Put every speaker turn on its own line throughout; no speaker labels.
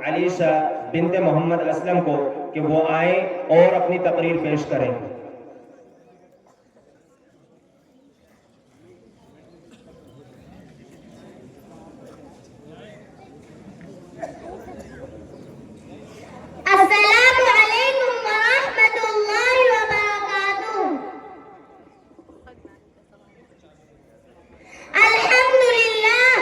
علیشہ بنت محمد اسلم کو کہ وہ آئیں اور اپنی تقریر پیش کریں۔
السلام علیکم ورحمۃ اللہ وبرکاتہ۔ الحمد للہ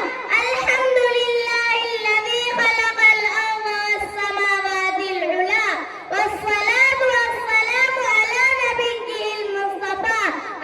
الذی خلق الارض والسماوات العلی والصلاة والسلام علی نبیہ المصطفى،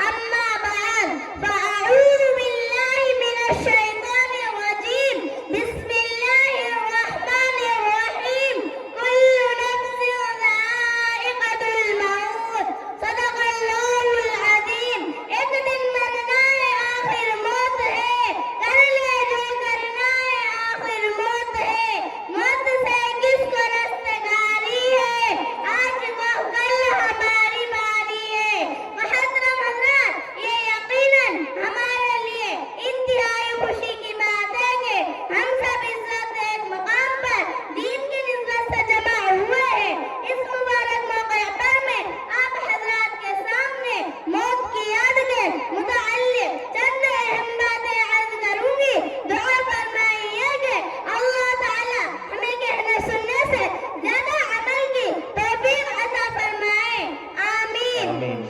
اما بعد فاعوذ باللہ من الشیطان الرجیم، بسم اللہ الرحمن الرحیم، کل نفس ذائقۃ الموت، صدق اللہ العظیم۔ ایک دن مرنا ہے آخر موت ہے، کر لے جو کرنا ہے آخر موت ہے، موت سے کس کو رستگاری ہے، آج وہ کل ہماری باری ہے۔ محترم حضرات، یہ یقیناً ہمارے لیے انتہائی خوشی کی بات ہے کہ ہم سب عزت ایک مقام پر دین کی نسبت سے جمع ہوئے ہیں۔ اس مبارک موقع پر میں آپ حضرات کے سامنے موت کی یاد کے متعلق چند اہم باتیں عرض کروں گی۔ دعا فرمائیے کہ اللہ تعالی ہمیں کہنے سننے سے زیادہ عمل کی توفیق عطا فرمائے، آمین۔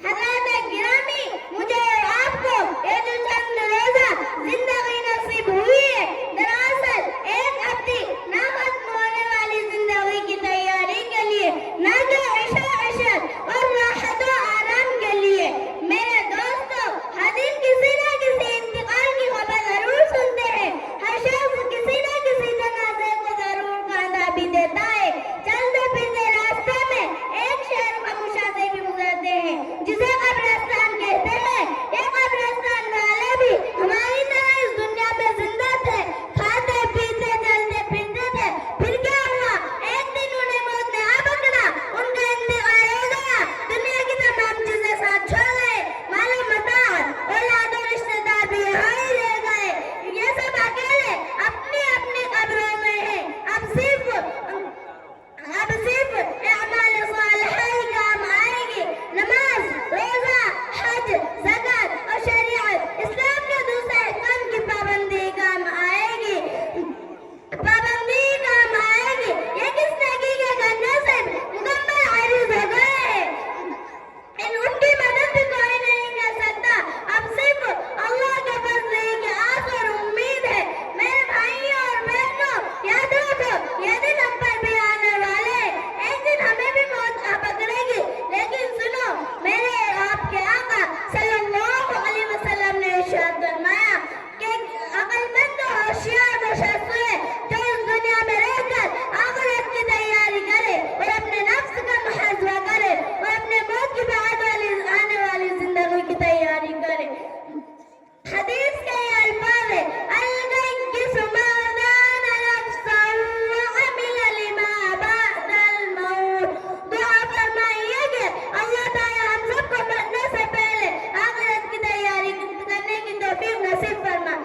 حضرات گرامی، مجھے اور آپ کو یہ جو چند روزہ زندگی نصیب ہوئی ہے، دراصل ایک اپنی نہ ختم ہونے والی زندگی کی تیاری کے لیے، نہ کہ عیش و عشرت اور راحت و آرام کے لیے۔ میرے دوستو، ہر دن کسی نہ کسی انتقال کی خبر ضرور سنتے ہیں، ہر شخص کسی نہ کسی جنازے کو ضرور کاندھا بھی دیتا ہے۔ چلتے پھرتے راستے میں ایک شہر خاموشہ سے بھی گزرتے ہیں جسے قبرستان کہتے ہیں۔ یہ قبرستان والے بھی ہماری طرح اس دنیا میں زندہ تھے، کھاتے پیتے چلتے پھرتے تھے، پھر کیا ہوا؟ ایک دن انہیں موت نے آ پکڑا، ان کا انتقال ہو گیا، دنیا کی تمام چیزیں ساتھ چھوڑ گئے، مال و متاع، اولاد و رشتے دار بھی یہاں ہی رہ گئے، یہ سب اکیلے اپنی اپنی قبروں میں ہیں۔ اب صرف اعمال صالحہ ہی کام آئے گی، نماز، روزہ، حج، زکوٰۃ اور شریعت اسلام کے دوسرے احکام کی پابندی کام آئے گی، یہ کس نیکی کے کرنے سے مکمل عاجز ہو گئے ہیں، ان کی مدد بھی کوئی نہیں کر سکتا، اب صرف اللہ کے فضل ہی کی آس اور امید ہے۔ میرے بھائیوں اور بہنوں، یاد رکھو یہ دن ہم پر بھی آنے والے ہیں، ایک دن ہمیں بھی موت آ پکڑے گی، لیکن سنو، میرے آپ کے آقا صلی اللہ علیہ وسلم نے ارشاد فرمایا کہ عقل مند و ہوشیار وہ شخص ہے جو اس دنیا میں رہ کر آخرت کی تیاری کرے اور اپنے نفس کا محاسبہ کرے اور اپنے موت کے بعد آنے والی زندگی کی تیاری کرے۔ حدیث کے یہ الفاظ ہیں، الْغَيِّثُ مَنْ دَانَ نَفْسَهُ وَعَمِلَ لِمَا بَعْدَ الْمَوْتِ۔ دعا فرمائیے کہ اللہ تعالیٰ ہم سب کو مرنے سے پہلے آخرت کی تیاری کرنے کی توفیق نصیب فرما،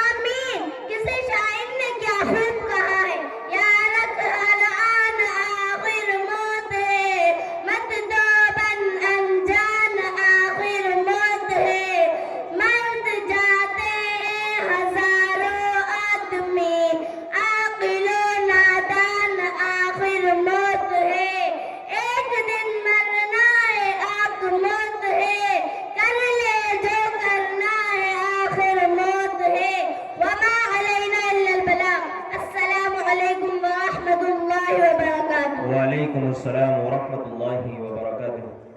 آمین۔ کسی شاعر نے کیا خوب کہا ہے، یا رت الآن آخر موت ہے، مت دوبن انجان آخر موت ہے، مرد جاتے ہیں ہزاروں آدمی، عاقل و نادان آخر موت ہے، ایک دن مرنا ہے آخ موت ہے، کر لے جو کرنا ہے آخر موت ہے، وما علینا الا البلاغ۔ السلام علیکم ورحمۃ اللہ وبرکاتہ۔
وعلیکم السلام ورحمۃ اللہ وبرکاتہ۔